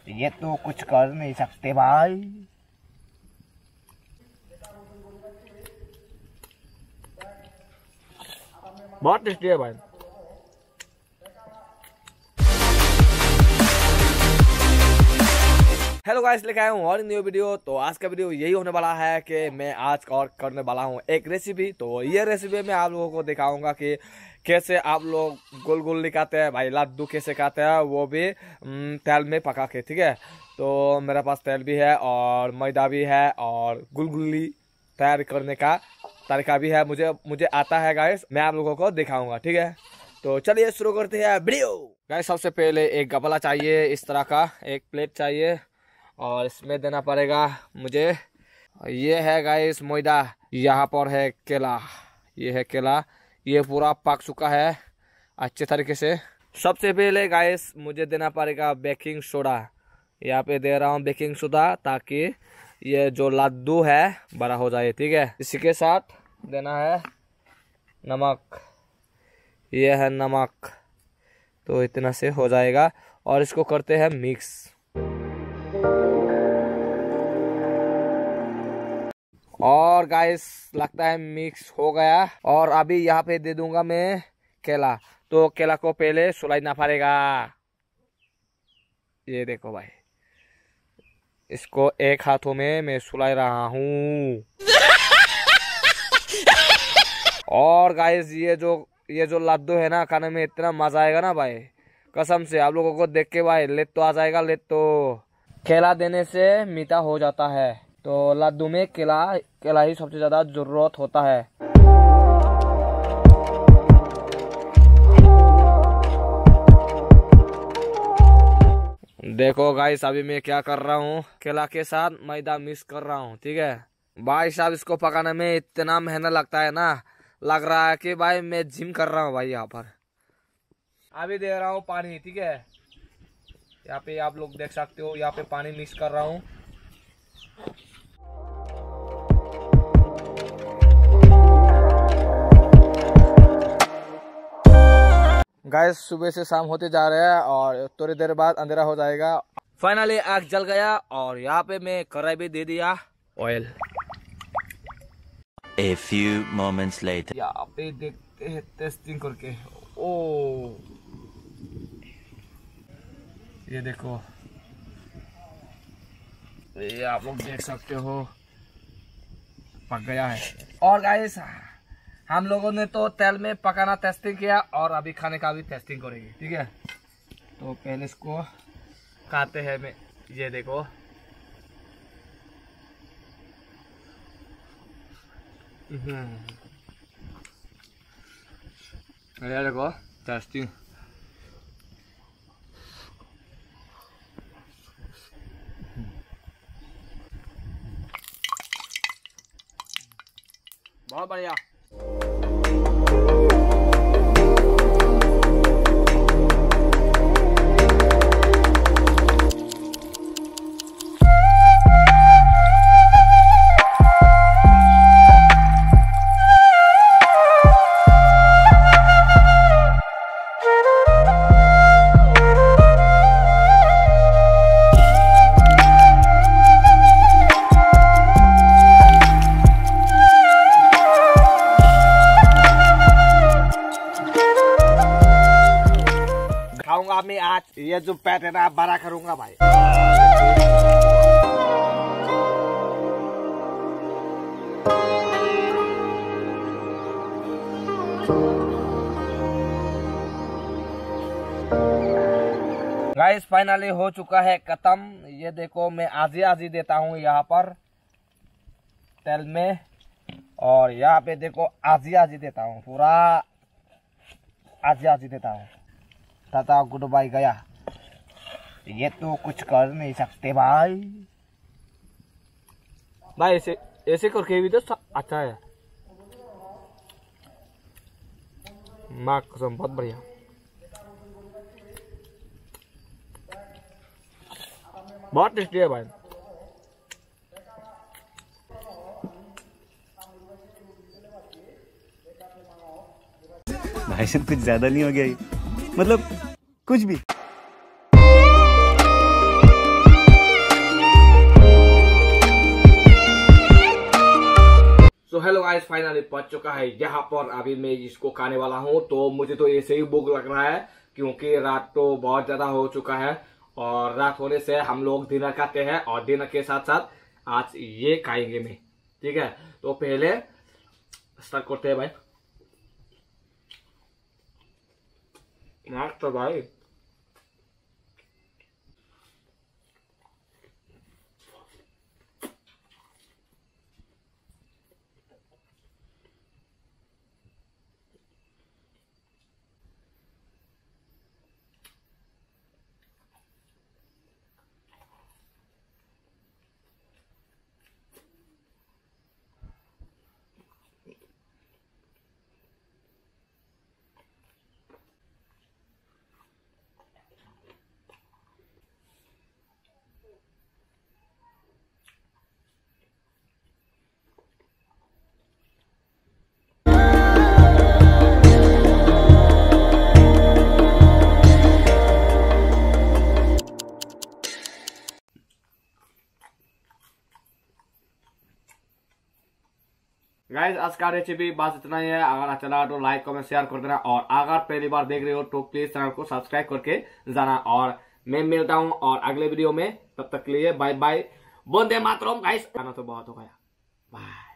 ये तो कुछ कर नहीं सकते भाई। बहुत टेस्टी है भाई। हेलो गाइस, लेके आया हूँ और न्यू वीडियो। तो आज का वीडियो यही होने वाला है कि मैं आज और करने वाला हूँ एक रेसिपी। तो ये रेसिपी मैं आप लोगों को दिखाऊंगा कि कैसे आप लोग गोल गोल निकालते हैं भाई, लड्डू कैसे खाते हैं, वो भी तेल में पका के। ठीक है, तो मेरे पास तेल भी है और मैदा भी है और गुलगुली तैयार करने का तरीका भी है। मुझे आता है गाइस, मैं आप लोगों को दिखाऊंगा। ठीक है, तो चलिए शुरू करते हैं वीडियो। गाइस, सबसे पहले एक गपला चाहिए, इस तरह का एक प्लेट चाहिए और इसमें देना पड़ेगा मुझे, ये है गाइस मैदा। यहाँ पर है केला, ये है केला, ये पूरा पक चुका है अच्छे तरीके से। सबसे पहले गाइस मुझे देना पड़ेगा बेकिंग सोडा। यहाँ पे दे रहा हूँ बेकिंग सोडा ताकि ये जो लड्डू है बड़ा हो जाए। ठीक है, इसी के साथ देना है नमक, ये है नमक। तो इतना से हो जाएगा और इसको करते हैं मिक्स। और गाइस लगता है मिक्स हो गया और अभी यहाँ पे दे दूंगा मैं केला। तो केला को पहले सुलाना पड़ेगा। ये देखो भाई, इसको एक हाथों में मैं सुला रहा हूँ। और गाइस ये जो लड्डू है ना, खाने में इतना मजा आएगा ना भाई, कसम से। आप लोगों को देख के भाई लेट तो आ जाएगा। लेट तो केला देने से मीठा हो जाता है, तो लड्डू में केला ही सबसे ज्यादा जरूरत होता है। देखो गाइस, अभी मैं क्या कर रहा हूँ, केला के साथ मैदा मिक्स कर रहा हूँ। ठीक है भाई साहब, इसको पकाने में इतना मेहनत लगता है ना, लग रहा है कि भाई मैं जिम कर रहा हूँ भाई। यहाँ पर अभी दे रहा हूँ पानी। ठीक है, यहाँ पे आप लोग देख सकते हो, यहाँ पे पानी मिक्स कर रहा हूँ। गाइस सुबह से शाम होते जा रहे हैं और थोड़ी देर बाद अंधेरा हो जाएगा। फाइनली आग जल गया और यहाँ पे मैं कढ़ाई भी दे दिया oil. A few moments later. यहाँ पे देखते हैं टेस्टिंग करके। ओ ये देखो, ये आप लोग देख सकते हो पक गया है। और गाइस हम लोगों ने तो तेल में पकाना टेस्टिंग किया और अभी खाने का भी टेस्टिंग करेंगे। ठीक है, तो पहले इसको खाते हैं। मैं ये देखो, ये देखो टेस्टिंग। बहुत बढ़िया। खाऊंगा मैं आज, ये जो पेट है ना बड़ा करूंगा भाई। गाइस फाइनली हो चुका है खत्म। ये देखो, मैं आधी देता हूँ यहाँ पर तेल में, और यहाँ पे देखो आधी देता हूँ, पूरा आधी देता हूँ। टाटा गुड बाय गया। ये तो कुछ कर नहीं सकते भाई। भाई ऐसे करके भी तो अच्छा है। माँ कसम बहुत बढ़िया। बहुत टेस्टी है भाई। भाई साहब कुछ ज्यादा नहीं हो गया ये? मतलब कुछ भी। गाइस फाइनली पहुंच चुका है यहाँ पर। अभी मैं इसको खाने वाला हूँ। तो मुझे तो ऐसे ही भूख लग रहा है क्योंकि रात तो बहुत ज्यादा हो चुका है और रात होने से हम लोग डिनर खाते हैं और डिनर के साथ साथ आज ये खाएंगे मैं। ठीक है, तो पहले स्टार्ट करते हैं भाई। मस्त तो भाई। गाइस आज का रेसिपी बस इतना ही है। अगर अच्छा लगा तो लाइक कमेंट शेयर कर देना और अगर पहली बार देख रहे हो तो प्लीज चैनल को सब्सक्राइब करके जाना। और मैं मिलता हूँ और अगले वीडियो में, तब तक के लिए bye bye. Vande Mataram guys. खाना तो बहुत हो गया। बाय।